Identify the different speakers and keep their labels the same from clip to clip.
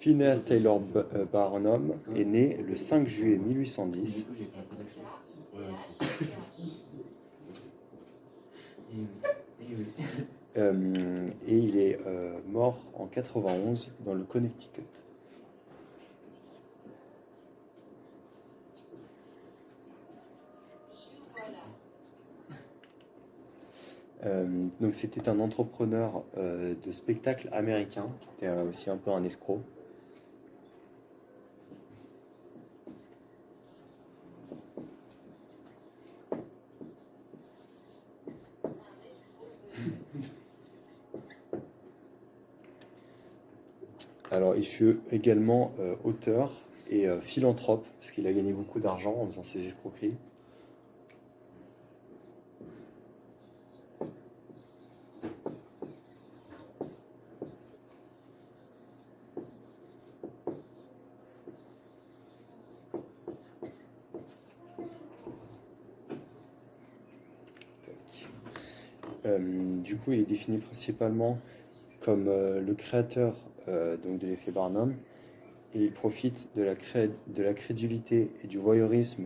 Speaker 1: Phineas Taylor Barnum est né le 5 juillet 1810 et il est mort en 91 dans le Connecticut. Donc c'était un entrepreneur de spectacle américain, qui était aussi un peu un escroc. Alors il fut également auteur et philanthrope, parce qu'il a gagné beaucoup d'argent en faisant ses escroqueries. Du coup, il est défini principalement comme le créateur donc de l'effet Barnum, et il profite de la crédulité et du voyeurisme,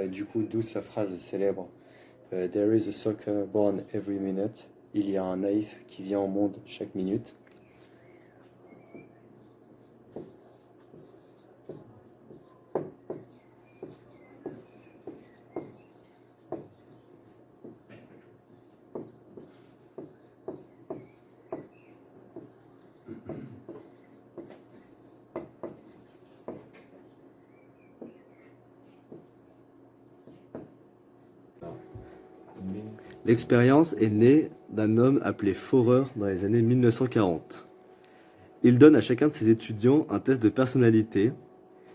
Speaker 1: du coup, d'où sa phrase célèbre There is a sucker born every minute. Il y a un naïf qui vient au monde chaque minute.
Speaker 2: L'expérience est née d'un homme appelé Forer dans les années 1940. Il donne à chacun de ses étudiants un test de personnalité.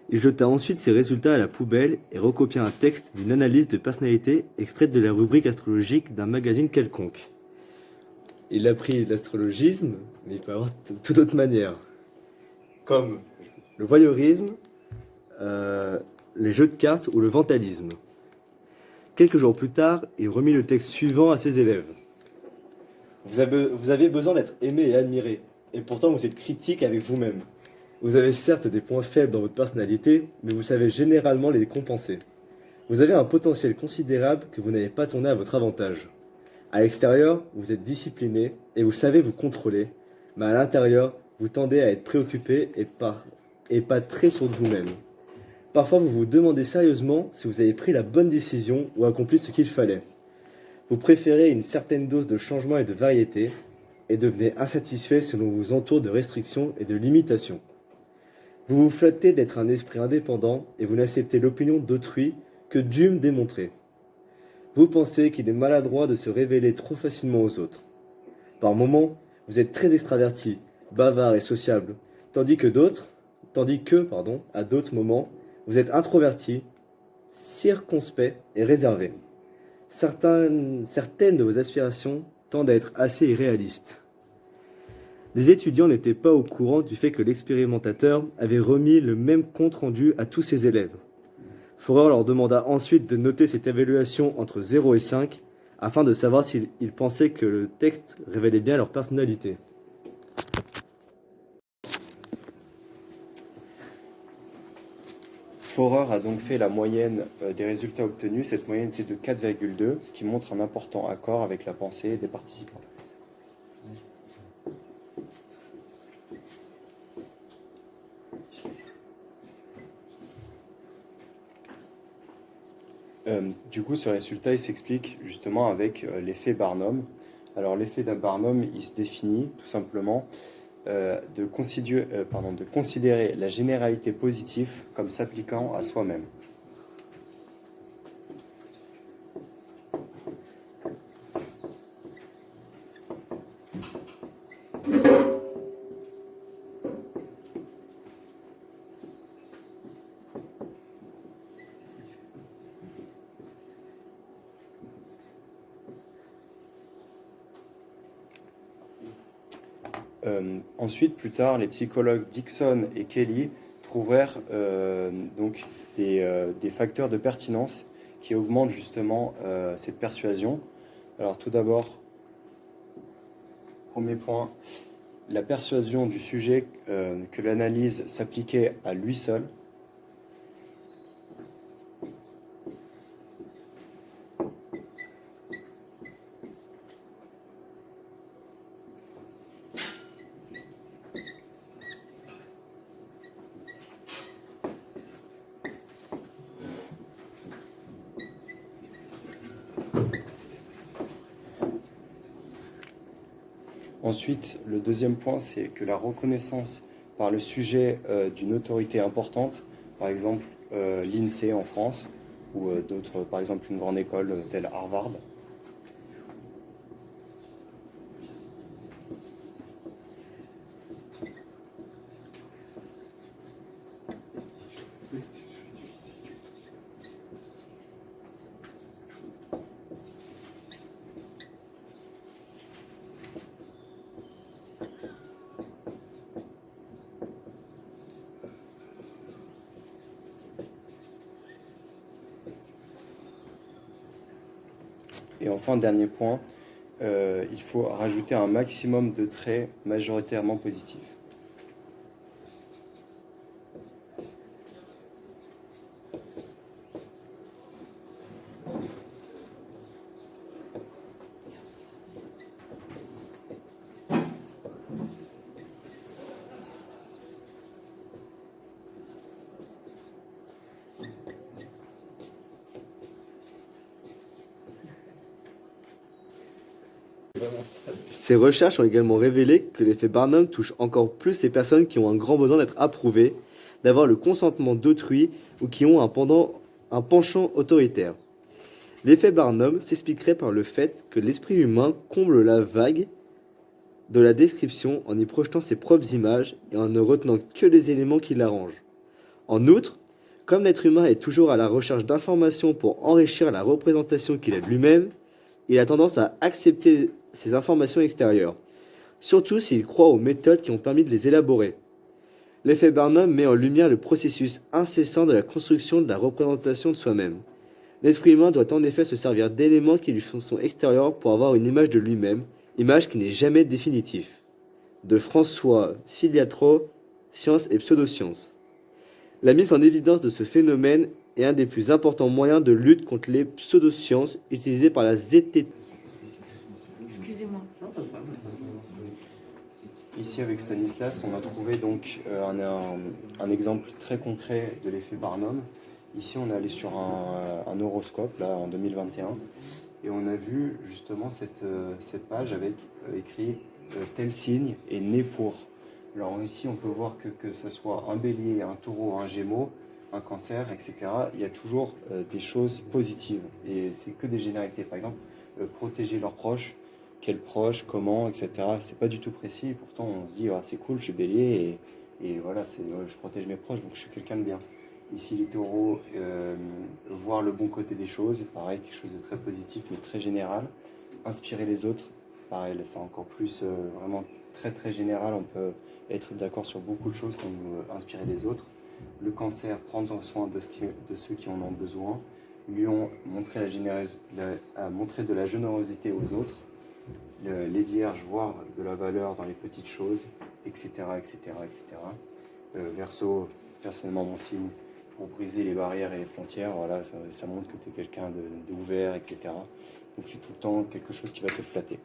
Speaker 2: Il jeta ensuite ses résultats à la poubelle et recopia un texte d'une analyse de personnalité extraite de la rubrique astrologique d'un magazine quelconque. Il apprit l'astrologisme, mais il peut avoir toute autre manière, comme le voyeurisme, les jeux de cartes ou le vantalisme. Quelques jours plus tard, il remit le texte suivant à ses élèves. Vous avez besoin d'être aimé et admiré, et pourtant vous êtes critique avec vous-même. Vous avez certes des points faibles dans votre personnalité, mais vous savez généralement les compenser. Vous avez un potentiel considérable que vous n'avez pas tourné à votre avantage. À l'extérieur, vous êtes discipliné et vous savez vous contrôler, mais à l'intérieur, vous tendez à être préoccupé et pas très sûr de vous-même. Parfois, vous vous demandez sérieusement si vous avez pris la bonne décision ou accompli ce qu'il fallait. Vous préférez une certaine dose de changement et de variété et devenez insatisfait si l'on vous entoure de restrictions et de limitations. Vous vous flattez d'être un esprit indépendant et vous n'acceptez l'opinion d'autrui que Dieu me démontrait. Vous pensez qu'il est maladroit de se révéler trop facilement aux autres. Par moments, vous êtes très extraverti, bavard et sociable, tandis que, à d'autres moments, vous êtes introverti, circonspect et réservé. Certaines de vos aspirations tendent à être assez irréalistes. Les étudiants n'étaient pas au courant du fait que l'expérimentateur avait remis le même compte-rendu à tous ses élèves. Forer leur demanda ensuite de noter cette évaluation entre 0 et 5 afin de savoir s'ils pensaient que le texte révélait bien leur personnalité.
Speaker 1: Forer a donc fait la moyenne des résultats obtenus. Cette moyenne était de 4,2, ce qui montre un important accord avec la pensée des participants. Du coup, ce résultat, il s'explique justement avec l'effet Barnum. Alors, l'effet d'un Barnum, il se définit tout simplement de considérer la généralité positive comme s'appliquant à soi-même. Ensuite, plus tard, les psychologues Dixon et Kelly trouvèrent donc des facteurs de pertinence qui augmentent justement cette persuasion. Alors tout d'abord, premier point, la persuasion du sujet que l'analyse s'appliquait à lui seul. Ensuite, le deuxième point, c'est que la reconnaissance par le sujet d'une autorité importante, par exemple l'INSEE en France, ou d'autres, par exemple une grande école telle Harvard. Et enfin, dernier point, il faut rajouter un maximum de traits majoritairement positifs.
Speaker 2: Ces recherches ont également révélé que l'effet Barnum touche encore plus les personnes qui ont un grand besoin d'être approuvées, d'avoir le consentement d'autrui ou qui ont un penchant autoritaire. L'effet Barnum s'expliquerait par le fait que l'esprit humain comble la vague de la description en y projetant ses propres images et en ne retenant que les éléments qui l'arrangent. En outre, comme l'être humain est toujours à la recherche d'informations pour enrichir la représentation qu'il a de lui-même, il a tendance à accepter ces informations extérieures, surtout s'il croit aux méthodes qui ont permis de les élaborer. L'effet Barnum met en lumière le processus incessant de la construction de la représentation de soi-même. L'esprit humain doit en effet se servir d'éléments qui lui sont extérieurs pour avoir une image de lui-même, image qui n'est jamais définitive. De François Filiatro, Science et pseudosciences. La mise en évidence de ce phénomène est un des plus importants moyens de lutte contre les pseudosciences utilisés par la ZT.
Speaker 3: Excusez-moi.
Speaker 1: Ici, avec Stanislas, on a trouvé donc un exemple très concret de l'effet Barnum. Ici, on est allé sur un horoscope, là, en 2021, et on a vu justement cette page avec écrit tel signe est né pour. Alors ici, on peut voir que ce soit un bélier, un taureau, un gémeaux, un cancer, etc. Il y a toujours des choses positives, et c'est que des généralités. Par exemple, protéger leurs proches, quels proches, comment, etc. C'est pas du tout précis, pourtant on se dit ah, c'est cool, je suis bélier, et voilà, je protège mes proches, donc je suis quelqu'un de bien. Ici, les taureaux, voir le bon côté des choses, pareil, quelque chose de très positif, mais très général. Inspirer les autres, pareil, c'est encore plus vraiment très très général, on peut être d'accord sur beaucoup de choses comme inspirer les autres. Le cancer, prendre soin de ceux qui en ont besoin. Lion, montrer montrer de la générosité aux autres. Les vierges, voir de la valeur dans les petites choses, etc. etc., etc. Verseau, personnellement mon signe, pour briser les barrières et les frontières, voilà, ça montre que tu es quelqu'un d'ouvert, etc. Donc c'est tout le temps quelque chose qui va te flatter.